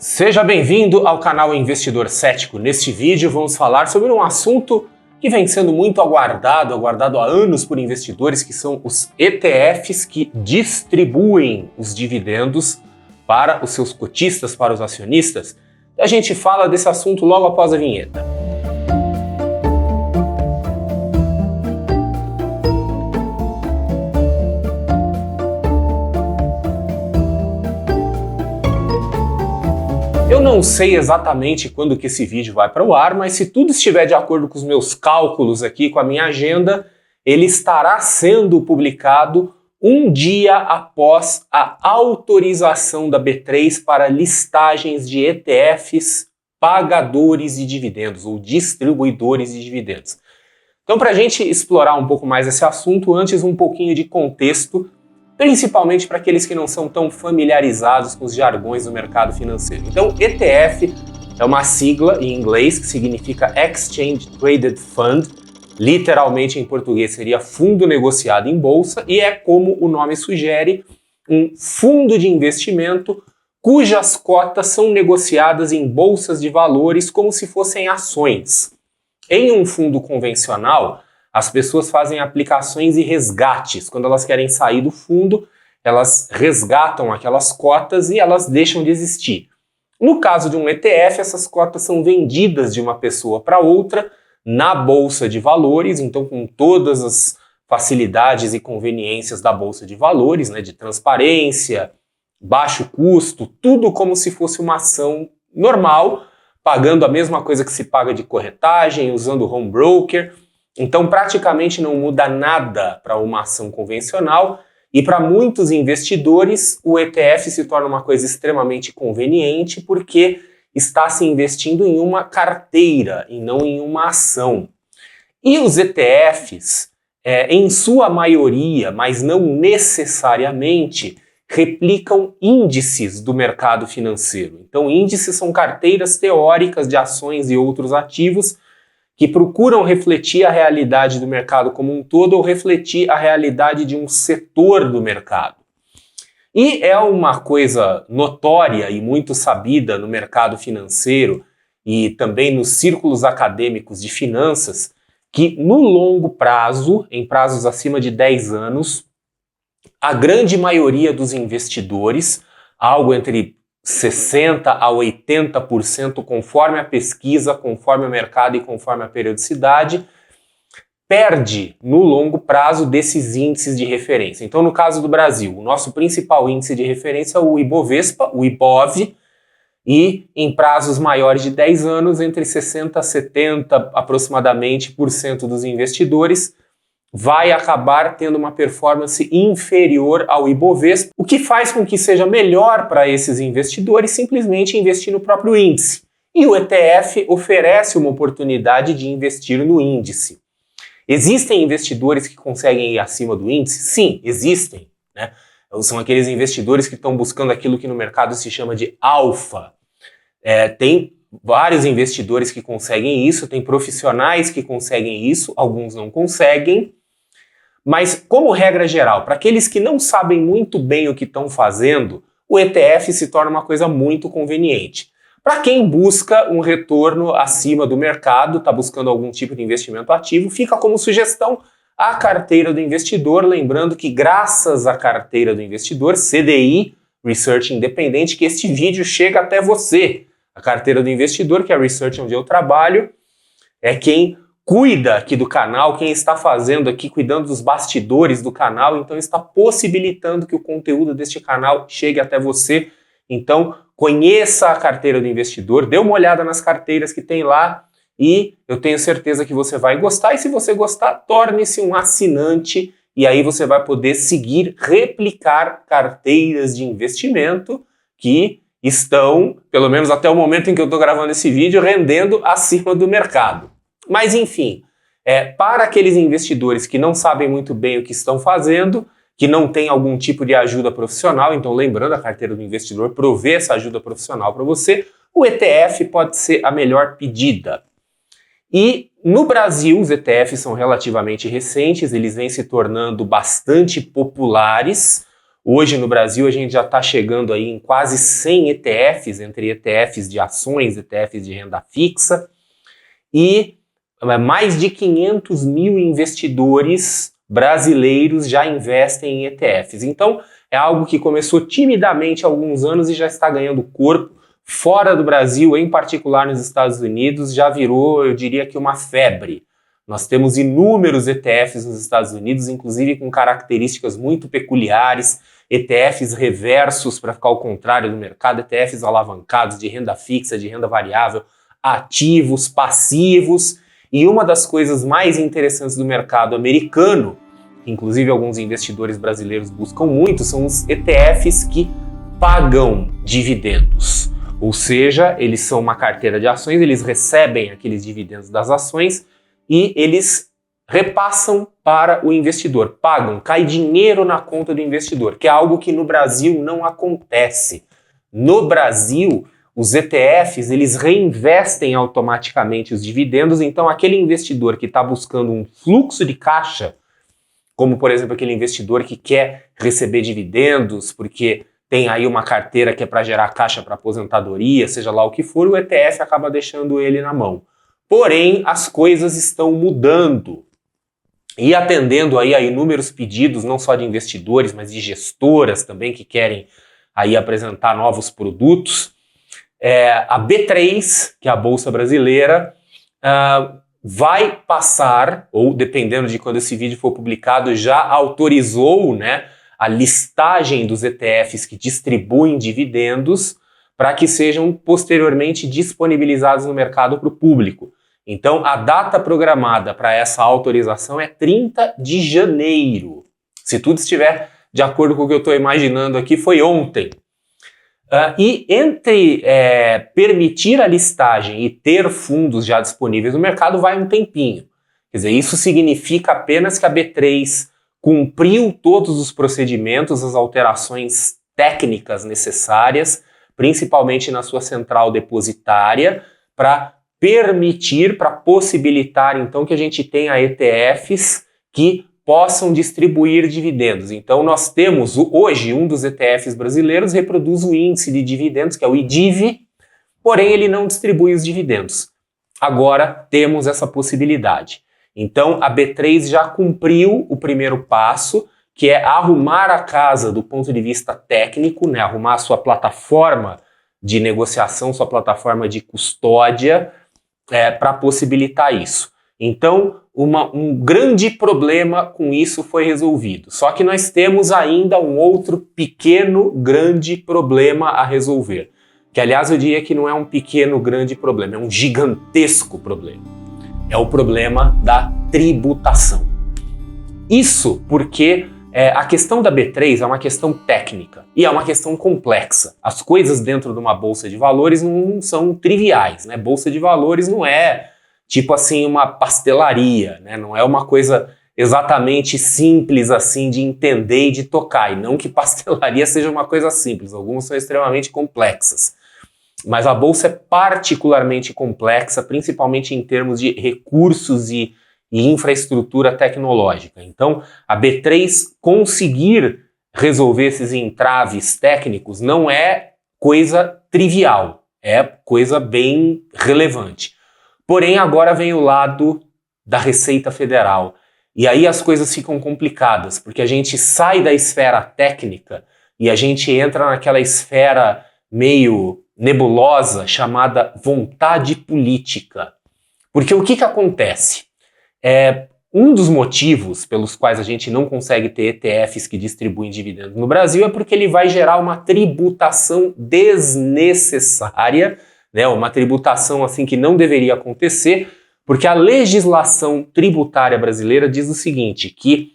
Seja bem-vindo ao canal Investidor Cético. Neste vídeo vamos falar sobre um assunto que vem sendo muito aguardado há anos por investidores, que são os ETFs que distribuem os dividendos para os seus cotistas, para os acionistas. A gente fala desse assunto logo após a vinheta. Eu não sei exatamente quando que esse vídeo vai para o ar, mas se tudo estiver de acordo com os meus cálculos aqui, com a minha agenda, ele estará sendo publicado um dia após a autorização da B3 para listagens de ETFs pagadores de dividendos ou distribuidores de dividendos. Então, para a gente explorar um pouco mais esse assunto, antes um pouquinho de contexto, principalmente para aqueles que não são tão familiarizados com os jargões do mercado financeiro. Então, ETF é uma sigla em inglês que significa Exchange Traded Fund, literalmente em português seria fundo negociado em bolsa, e é, como o nome sugere, um fundo de investimento cujas cotas são negociadas em bolsas de valores como se fossem ações. Em um fundo convencional, as pessoas fazem aplicações e resgates. Quando elas querem sair do fundo, elas resgatam aquelas cotas e elas deixam de existir. No caso de um ETF, essas cotas são vendidas de uma pessoa para outra na bolsa de valores, então com todas as facilidades e conveniências da bolsa de valores, né, de transparência, baixo custo, tudo como se fosse uma ação normal, pagando a mesma coisa que se paga de corretagem, usando home broker. Então, praticamente não muda nada para uma ação convencional e para muitos investidores o ETF se torna uma coisa extremamente conveniente porque está se investindo em uma carteira e não em uma ação. E os ETFs, em sua maioria, mas não necessariamente, replicam índices do mercado financeiro. Então, índices são carteiras teóricas de ações e outros ativos que procuram refletir a realidade do mercado como um todo ou refletir a realidade de um setor do mercado. E é uma coisa notória e muito sabida no mercado financeiro e também nos círculos acadêmicos de finanças que no longo prazo, em prazos acima de 10 anos, a grande maioria dos investidores, algo entre 60% a 80%, conforme a pesquisa, conforme o mercado e conforme a periodicidade, perde no longo prazo desses índices de referência. Então, no caso do Brasil, o nosso principal índice de referência é o Ibovespa, o IBOV, e em prazos maiores de 10 anos, entre 60% a 70% aproximadamente por cento dos investidores vai acabar tendo uma performance inferior ao Ibovespa, o que faz com que seja melhor para esses investidores simplesmente investir no próprio índice. E o ETF oferece uma oportunidade de investir no índice. Existem investidores que conseguem ir acima do índice? Sim, existem, né? São aqueles investidores que estão buscando aquilo que no mercado se chama de alfa. Tem vários investidores que conseguem isso, tem profissionais que conseguem isso, alguns não conseguem. Mas, como regra geral, para aqueles que não sabem muito bem o que estão fazendo, o ETF se torna uma coisa muito conveniente. Para quem busca um retorno acima do mercado, está buscando algum tipo de investimento ativo, fica como sugestão a carteira do investidor, lembrando que graças à carteira do investidor, CDI, Research Independente, que este vídeo chega até você. A carteira do investidor, que é a Research onde eu trabalho, é quem cuida aqui do canal, quem está fazendo aqui, cuidando dos bastidores do canal, então está possibilitando que o conteúdo deste canal chegue até você. Então, conheça a carteira do investidor, dê uma olhada nas carteiras que tem lá e eu tenho certeza que você vai gostar. E se você gostar, torne-se um assinante e aí você vai poder seguir, replicar carteiras de investimento que estão, pelo menos até o momento em que eu estou gravando esse vídeo, rendendo acima do mercado. Mas enfim, para aqueles investidores que não sabem muito bem o que estão fazendo, que não tem algum tipo de ajuda profissional, então lembrando, a carteira do investidor provê essa ajuda profissional para você, o ETF pode ser a melhor pedida. E no Brasil, os ETFs são relativamente recentes, eles vêm se tornando bastante populares. Hoje no Brasil a gente já está chegando aí em quase 100 ETFs, entre ETFs de ações, ETFs de renda fixa, e mais de 500 mil investidores brasileiros já investem em ETFs. Então é algo que começou timidamente há alguns anos e já está ganhando corpo. Fora do Brasil, em particular nos Estados Unidos, já virou, eu diria que uma febre. Nós temos inúmeros ETFs nos Estados Unidos, inclusive com características muito peculiares, ETFs reversos para ficar ao contrário do mercado, ETFs alavancados de renda fixa, de renda variável, ativos, passivos. E uma das coisas mais interessantes do mercado americano, que inclusive alguns investidores brasileiros buscam muito, são os ETFs que pagam dividendos. Ou seja, eles são uma carteira de ações, eles recebem aqueles dividendos das ações e eles repassam para o investidor, pagam, cai dinheiro na conta do investidor, que é algo que no Brasil não acontece. No Brasil, os ETFs, eles reinvestem automaticamente os dividendos, então aquele investidor que está buscando um fluxo de caixa, como por exemplo aquele investidor que quer receber dividendos, porque tem aí uma carteira que é para gerar caixa para aposentadoria, seja lá o que for, o ETF acaba deixando ele na mão. Porém, as coisas estão mudando. E atendendo aí a inúmeros pedidos, não só de investidores, mas de gestoras também que querem aí apresentar novos produtos, a B3, que é a Bolsa Brasileira, vai passar, ou dependendo de quando esse vídeo for publicado, já autorizou, né, a listagem dos ETFs que distribuem dividendos para que sejam posteriormente disponibilizados no mercado para o público. Então, a data programada para essa autorização é 30 de janeiro. Se tudo estiver de acordo com o que eu estou imaginando aqui, foi ontem. E entre permitir a listagem e ter fundos já disponíveis no mercado vai um tempinho. Quer dizer, isso significa apenas que a B3 cumpriu todos os procedimentos, as alterações técnicas necessárias, principalmente na sua central depositária, para permitir, para possibilitar então que a gente tenha ETFs que possam distribuir dividendos. Então nós temos hoje um dos ETFs brasileiros reproduz o índice de dividendos, que é o IDIV, porém ele não distribui os dividendos. Agora temos essa possibilidade. Então a B3 já cumpriu o primeiro passo, que é arrumar a casa do ponto de vista técnico, né? Arrumar a sua plataforma de negociação, sua plataforma de custódia, para possibilitar isso. Então, um grande problema com isso foi resolvido. Só que nós temos ainda um outro pequeno, grande problema a resolver. Que, aliás, eu diria que não é um pequeno, grande problema, é um gigantesco problema. É o problema da tributação. Isso porque a questão da B3 é uma questão técnica e é uma questão complexa. As coisas dentro de uma bolsa de valores não são triviais, né? Bolsa de valores não é tipo assim uma pastelaria, né? Não é uma coisa exatamente simples assim de entender e de tocar. E não que pastelaria seja uma coisa simples, algumas são extremamente complexas. Mas a bolsa é particularmente complexa, principalmente em termos de recursos e infraestrutura tecnológica. Então, a B3 conseguir resolver esses entraves técnicos não é coisa trivial, é coisa bem relevante. Porém, agora vem o lado da Receita Federal. E aí as coisas ficam complicadas, porque a gente sai da esfera técnica e a gente entra naquela esfera meio nebulosa chamada vontade política. Porque o que acontece? Um dos motivos pelos quais a gente não consegue ter ETFs que distribuem dividendos no Brasil é porque ele vai gerar uma tributação desnecessária, né? Uma tributação assim que não deveria acontecer, porque a legislação tributária brasileira diz o seguinte, que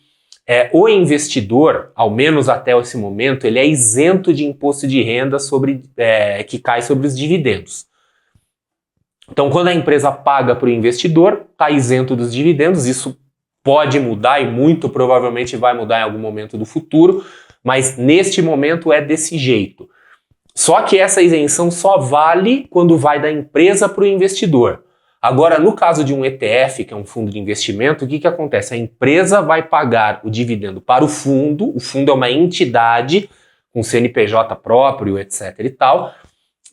o investidor, ao menos até esse momento, ele é isento de imposto de renda que cai sobre os dividendos. Então, quando a empresa paga para o investidor, está isento dos dividendos. Isso pode mudar e muito provavelmente vai mudar em algum momento do futuro, mas neste momento é desse jeito. Só que essa isenção só vale quando vai da empresa para o investidor. Agora, no caso de um ETF, que é um fundo de investimento, o que acontece? A empresa vai pagar o dividendo para o fundo é uma entidade com CNPJ próprio, etc. e tal,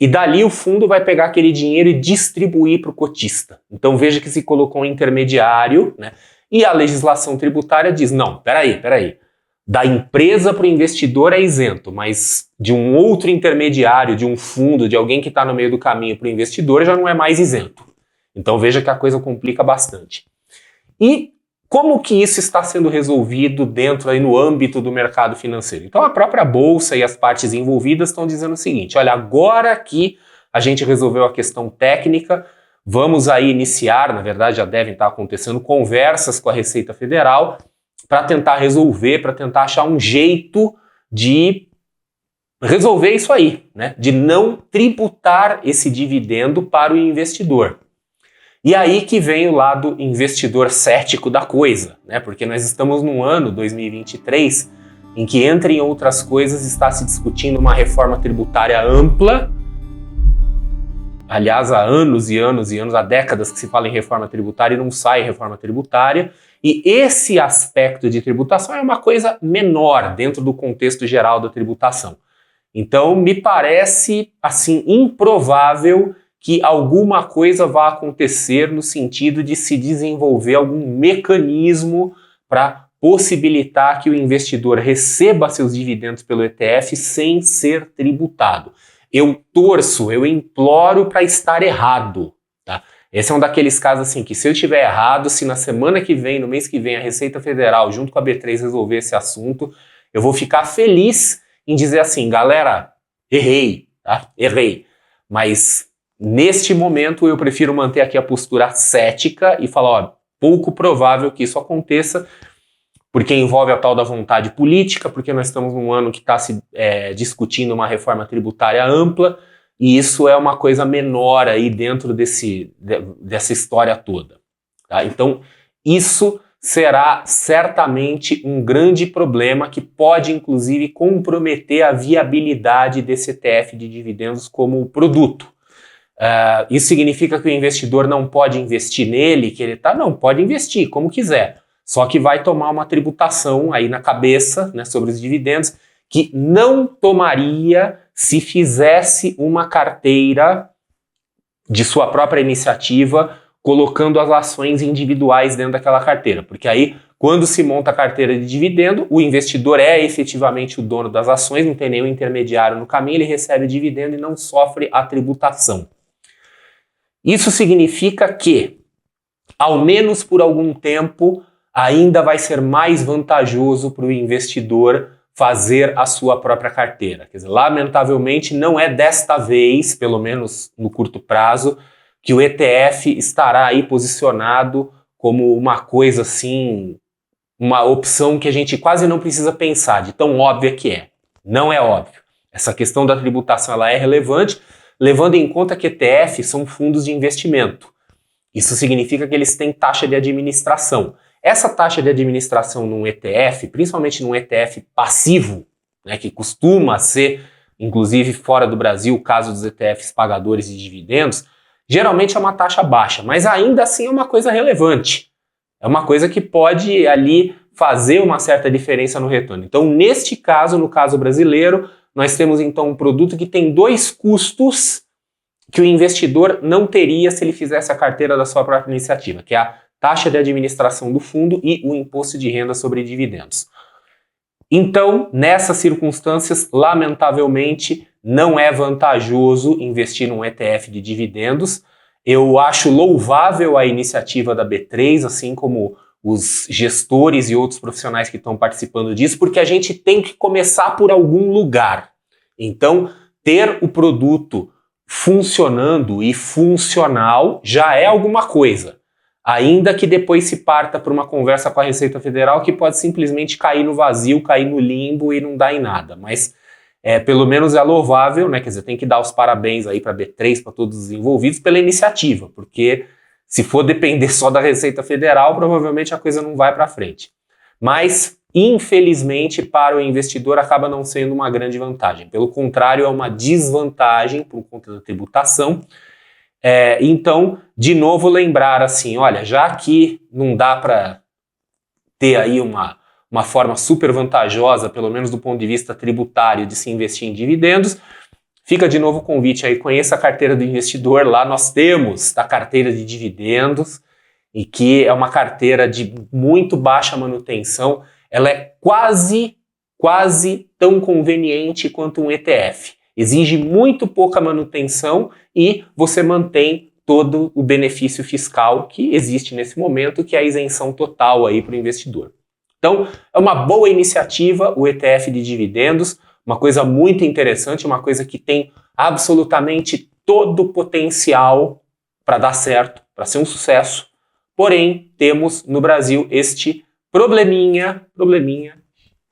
e dali o fundo vai pegar aquele dinheiro e distribuir para o cotista. Então veja que se colocou um intermediário, né? E a legislação tributária diz, não, peraí, da empresa para o investidor é isento, mas de um outro intermediário, de um fundo, de alguém que está no meio do caminho para o investidor já não é mais isento. Então veja que a coisa complica bastante. E como que isso está sendo resolvido dentro aí no âmbito do mercado financeiro? Então a própria bolsa e as partes envolvidas estão dizendo o seguinte, olha, agora que a gente resolveu a questão técnica, vamos aí iniciar, na verdade já devem estar acontecendo conversas com a Receita Federal para tentar resolver, para tentar achar um jeito de resolver isso aí, né? De não tributar esse dividendo para o investidor. E aí que vem o lado investidor cético da coisa, né? Porque nós estamos num ano, 2023, em que, entre outras coisas, está se discutindo uma reforma tributária ampla. Aliás, há anos e anos e anos, há décadas que se fala em reforma tributária e não sai reforma tributária. E esse aspecto de tributação é uma coisa menor dentro do contexto geral da tributação. Então, me parece, assim, improvável que alguma coisa vá acontecer no sentido de se desenvolver algum mecanismo para possibilitar que o investidor receba seus dividendos pelo ETF sem ser tributado. Eu torço, eu imploro para estar errado, tá? Esse é um daqueles casos assim que se eu estiver errado, se na semana que vem, no mês que vem, a Receita Federal junto com a B3 resolver esse assunto, eu vou ficar feliz em dizer assim, galera, errei, tá? Errei, mas neste momento eu prefiro manter aqui a postura cética e falar, ó, pouco provável que isso aconteça, porque envolve a tal da vontade política, porque nós estamos num ano que está se discutindo uma reforma tributária ampla, e isso é uma coisa menor aí dentro dessa história toda. Tá? Então, isso será certamente um grande problema que pode, inclusive, comprometer a viabilidade desse ETF de dividendos como produto. Isso significa que o investidor não pode investir nele, que ele não, pode investir como quiser, só que vai tomar uma tributação aí na cabeça, né, sobre os dividendos, que não tomaria se fizesse uma carteira de sua própria iniciativa, colocando as ações individuais dentro daquela carteira, porque aí, quando se monta a carteira de dividendo, o investidor é efetivamente o dono das ações, não tem nenhum intermediário no caminho, ele recebe o dividendo e não sofre a tributação. Isso significa que, ao menos por algum tempo, ainda vai ser mais vantajoso para o investidor fazer a sua própria carteira. Quer dizer, lamentavelmente, não é desta vez, pelo menos no curto prazo, que o ETF estará aí posicionado como uma coisa assim, uma opção que a gente quase não precisa pensar, de tão óbvia que é. Não é óbvio. Essa questão da tributação ela é relevante, levando em conta que ETFs são fundos de investimento. Isso significa que eles têm taxa de administração. Essa taxa de administração num ETF, principalmente num ETF passivo, né, que costuma ser, inclusive fora do Brasil, o caso dos ETFs pagadores de dividendos, geralmente é uma taxa baixa, mas ainda assim é uma coisa relevante. É uma coisa que pode ali fazer uma certa diferença no retorno. Então, neste caso, no caso brasileiro, nós temos então um produto que tem dois custos que o investidor não teria se ele fizesse a carteira da sua própria iniciativa, que é a taxa de administração do fundo e o imposto de renda sobre dividendos. Então, nessas circunstâncias, lamentavelmente, não é vantajoso investir num ETF de dividendos. Eu acho louvável a iniciativa da B3, assim como os gestores e outros profissionais que estão participando disso, porque a gente tem que começar por algum lugar. Então, ter o produto funcionando e funcional já é alguma coisa, ainda que depois se parta para uma conversa com a Receita Federal que pode simplesmente cair no vazio, cair no limbo e não dar em nada, mas pelo menos é louvável, né? Quer dizer, tem que dar os parabéns aí para a B3, para todos os envolvidos pela iniciativa, porque se for depender só da Receita Federal, provavelmente a coisa não vai para frente. Mas, infelizmente, para o investidor acaba não sendo uma grande vantagem. Pelo contrário, é uma desvantagem por conta da tributação. Então, de novo, lembrar assim, olha, já que não dá para ter aí uma forma super vantajosa, pelo menos do ponto de vista tributário, de se investir em dividendos, fica de novo o convite aí, conheça a carteira do investidor, lá nós temos a carteira de dividendos, e que é uma carteira de muito baixa manutenção, ela é quase tão conveniente quanto um ETF. Exige muito pouca manutenção e você mantém todo o benefício fiscal que existe nesse momento, que é a isenção total aí para o investidor. Então, é uma boa iniciativa o ETF de dividendos, uma coisa muito interessante, uma coisa que tem absolutamente todo o potencial para dar certo, para ser um sucesso. Porém, temos no Brasil este probleminha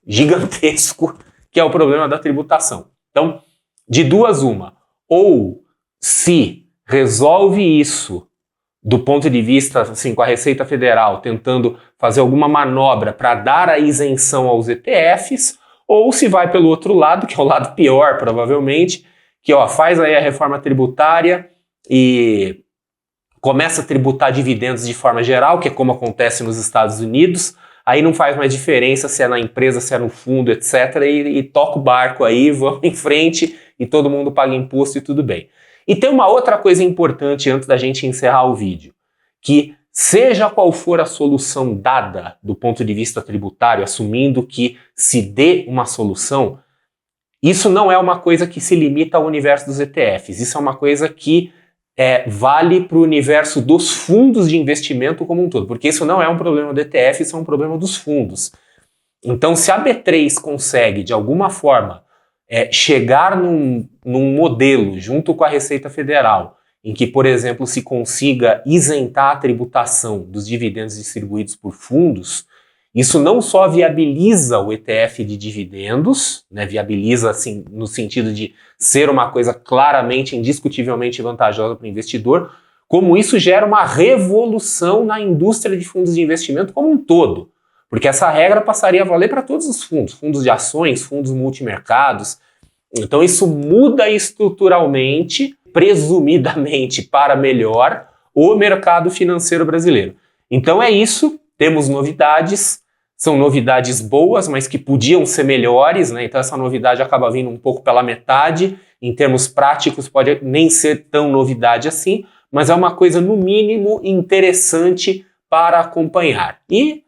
gigantesco, que é o problema da tributação. Então, de duas uma, ou se resolve isso do ponto de vista, assim, com a Receita Federal, tentando fazer alguma manobra para dar a isenção aos ETFs, ou se vai pelo outro lado, que é o lado pior, provavelmente, que faz aí a reforma tributária e começa a tributar dividendos de forma geral, que é como acontece nos Estados Unidos, aí não faz mais diferença se é na empresa, se é no fundo, etc. E toca o barco aí, vamos em frente e todo mundo paga imposto e tudo bem. E tem uma outra coisa importante antes da gente encerrar o vídeo, que seja qual for a solução dada do ponto de vista tributário, assumindo que se dê uma solução, isso não é uma coisa que se limita ao universo dos ETFs, isso é uma coisa que vale para o universo dos fundos de investimento como um todo, porque isso não é um problema do ETF, isso é um problema dos fundos. Então, se a B3 consegue, de alguma forma, chegar num modelo, junto com a Receita Federal, em que, por exemplo, se consiga isentar a tributação dos dividendos distribuídos por fundos, isso não só viabiliza o ETF de dividendos, né, viabiliza assim, no sentido de ser uma coisa claramente, indiscutivelmente vantajosa para o investidor, como isso gera uma revolução na indústria de fundos de investimento como um todo. Porque essa regra passaria a valer para todos os fundos, fundos de ações, fundos multimercados. Então isso muda estruturalmente, presumidamente para melhor, o mercado financeiro brasileiro. Então é isso, temos novidades, são novidades boas, mas que podiam ser melhores, né? Então essa novidade acaba vindo um pouco pela metade, em termos práticos pode nem ser tão novidade assim, mas é uma coisa no mínimo interessante para acompanhar. E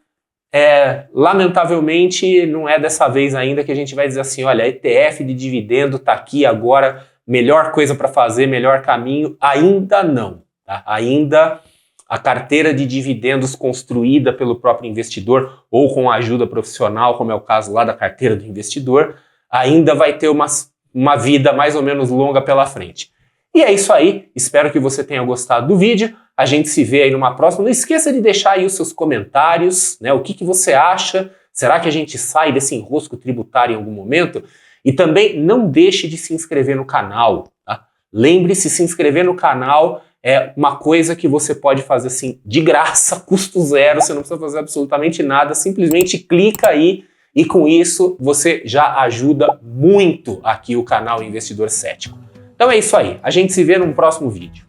lamentavelmente não é dessa vez ainda que a gente vai dizer assim, olha, ETF de dividendo está aqui agora, melhor coisa para fazer, melhor caminho, ainda não. Tá? Ainda a carteira de dividendos construída pelo próprio investidor ou com ajuda profissional, como é o caso lá da carteira do investidor, ainda vai ter uma vida mais ou menos longa pela frente. E é isso aí, espero que você tenha gostado do vídeo, a gente se vê aí numa próxima. Não esqueça de deixar aí os seus comentários, né? O que você acha? Será que a gente sai desse enrosco tributário em algum momento? E também não deixe de se inscrever no canal, tá? Lembre-se, se inscrever no canal é uma coisa que você pode fazer assim, de graça, custo zero, você não precisa fazer absolutamente nada, simplesmente clica aí e com isso você já ajuda muito aqui o canal Investidor Cético. Então é isso aí, a gente se vê num próximo vídeo.